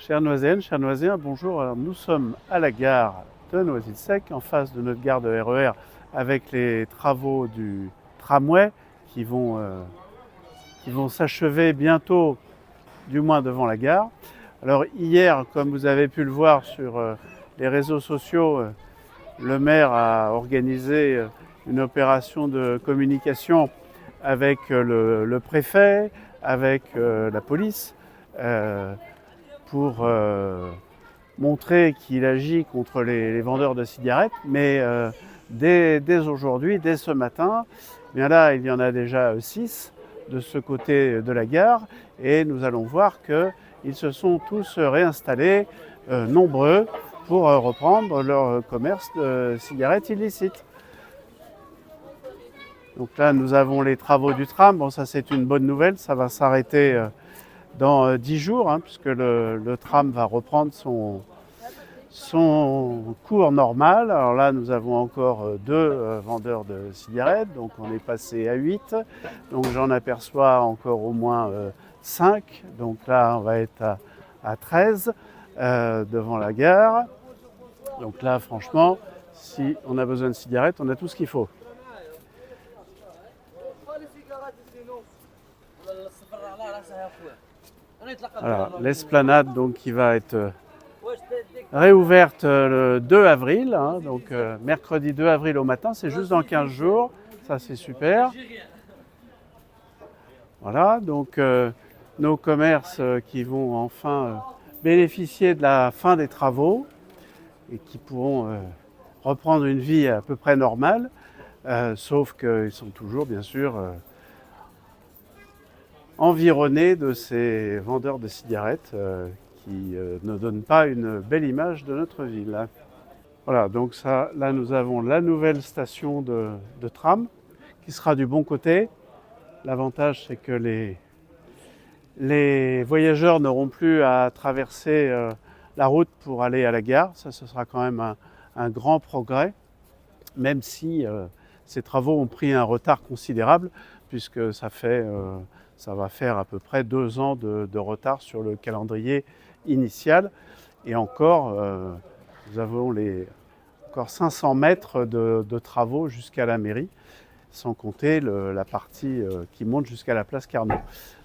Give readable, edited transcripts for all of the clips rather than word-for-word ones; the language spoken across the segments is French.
Chers Noiséennes, chers Noiséens, bonjour. Alors, nous sommes à la gare de Noisy-le-Sec, en face de notre gare de RER, avec les travaux du tramway qui vont s'achever bientôt, du moins devant la gare. Alors hier, comme vous avez pu le voir sur les réseaux sociaux, le maire a organisé une opération de communication avec le préfet, avec la police, pour montrer qu'il agit contre les vendeurs de cigarettes. Mais dès aujourd'hui, dès ce matin, bien là, il y en a déjà 6 de ce côté de la gare, et nous allons voir qu'ils se sont tous réinstallés, nombreux, pour reprendre leur commerce de cigarettes illicites. Donc là, nous avons les travaux du tram. Bon, ça c'est une bonne nouvelle, ça va s'arrêter dans 10 jours, puisque le tram va reprendre son cours normal. Alors là, nous avons encore 2 vendeurs de cigarettes, donc on est passé à 8. Donc j'en aperçois encore au moins 5. Donc là, on va être à 13 devant la gare. Donc là, franchement, si on a besoin de cigarettes, on a tout ce qu'il faut. Alors, l'esplanade donc, qui va être réouverte le 2 avril, donc mercredi 2 avril au matin, c'est juste dans 15 jours, ça c'est super. Voilà, donc nos commerces qui vont enfin bénéficier de la fin des travaux et qui pourront reprendre une vie à peu près normale, sauf qu'ils sont toujours bien sûr environnés de ces vendeurs de cigarettes qui ne donnent pas une belle image de notre ville. Voilà, donc ça, là nous avons la nouvelle station de tram qui sera du bon côté. L'avantage c'est que les voyageurs n'auront plus à traverser la route pour aller à la gare. Ça, ce sera quand même un grand progrès, même si ces travaux ont pris un retard considérable, puisque ça va faire à peu près 2 ans de retard sur le calendrier initial. Et encore, nous avons encore 500 mètres de travaux jusqu'à la mairie, sans compter la partie qui monte jusqu'à la place Carnot.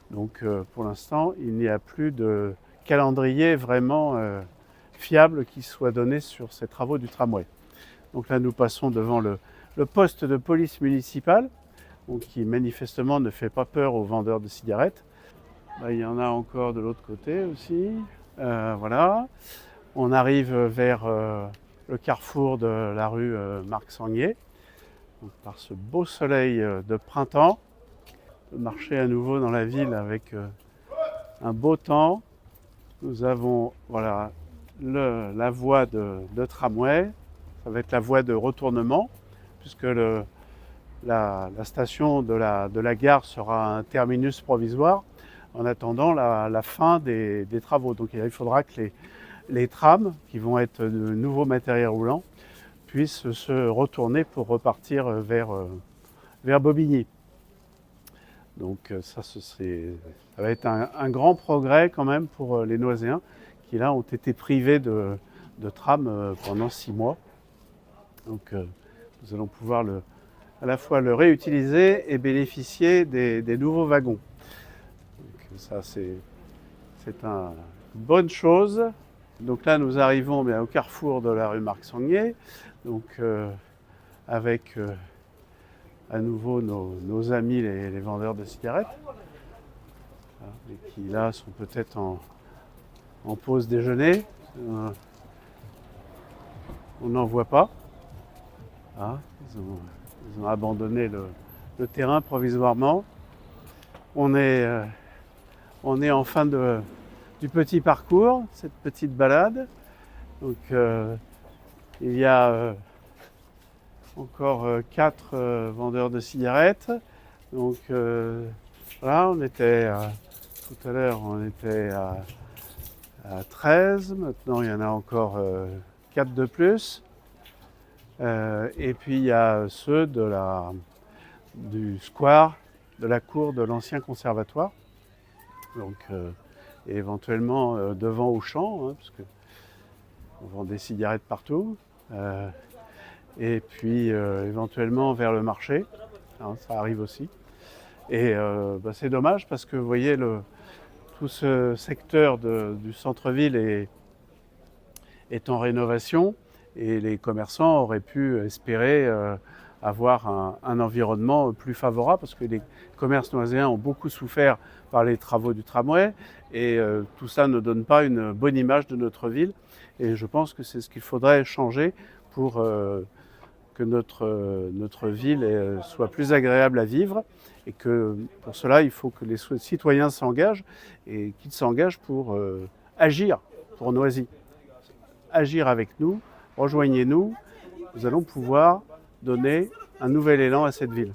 Donc pour l'instant, il n'y a plus de calendrier vraiment fiable qui soit donné sur ces travaux du tramway. Donc là, nous passons devant le poste de police municipale, qui manifestement ne fait pas peur aux vendeurs de cigarettes. Là, il y en a encore de l'autre côté aussi. Voilà. On arrive vers le carrefour de la rue Marc-Sangnier, par ce beau soleil de printemps. On peut marcher à nouveau dans la ville avec un beau temps. Nous avons voilà, la voie de tramway. Ça va être la voie de retournement, puisque la station de la gare sera un terminus provisoire en attendant la fin des travaux. Donc il faudra que les trams, qui vont être de nouveaux matériels roulants, puissent se retourner pour repartir vers Bobigny. Donc ça va être un grand progrès quand même pour les Noiséens qui là ont été privés de tram pendant 6 mois. Donc nous allons pouvoir à la fois le réutiliser et bénéficier des nouveaux wagons. Donc ça c'est une bonne chose. Donc là nous arrivons bien au carrefour de la rue Marc-Sangnier, donc avec à nouveau nos amis les vendeurs de cigarettes, et qui là sont peut-être en pause déjeuner. On n'en voit pas. Ils ont abandonné le terrain provisoirement. On est en fin du petit parcours, cette petite balade. Donc il y a encore 4 vendeurs de cigarettes. Donc là, on était tout à l'heure, on était à 13. Maintenant, il y en a encore 4 de plus. Et puis il y a ceux du square de la cour de l'ancien conservatoire. Donc et éventuellement devant Auchan, hein, parce qu'on vend des cigarettes partout, et puis éventuellement vers le marché, hein, ça arrive aussi. Et c'est dommage parce que vous voyez, tout ce secteur du centre-ville est en rénovation et les commerçants auraient pu espérer avoir un environnement plus favorable parce que les commerces noiséens ont beaucoup souffert par les travaux du tramway et tout ça ne donne pas une bonne image de notre ville et je pense que c'est ce qu'il faudrait changer pour que notre ville soit plus agréable à vivre et que pour cela il faut que les citoyens s'engagent et qu'ils s'engagent pour agir pour Noisy. Agir avec nous, rejoignez-nous, nous allons pouvoir donner un nouvel élan à cette ville.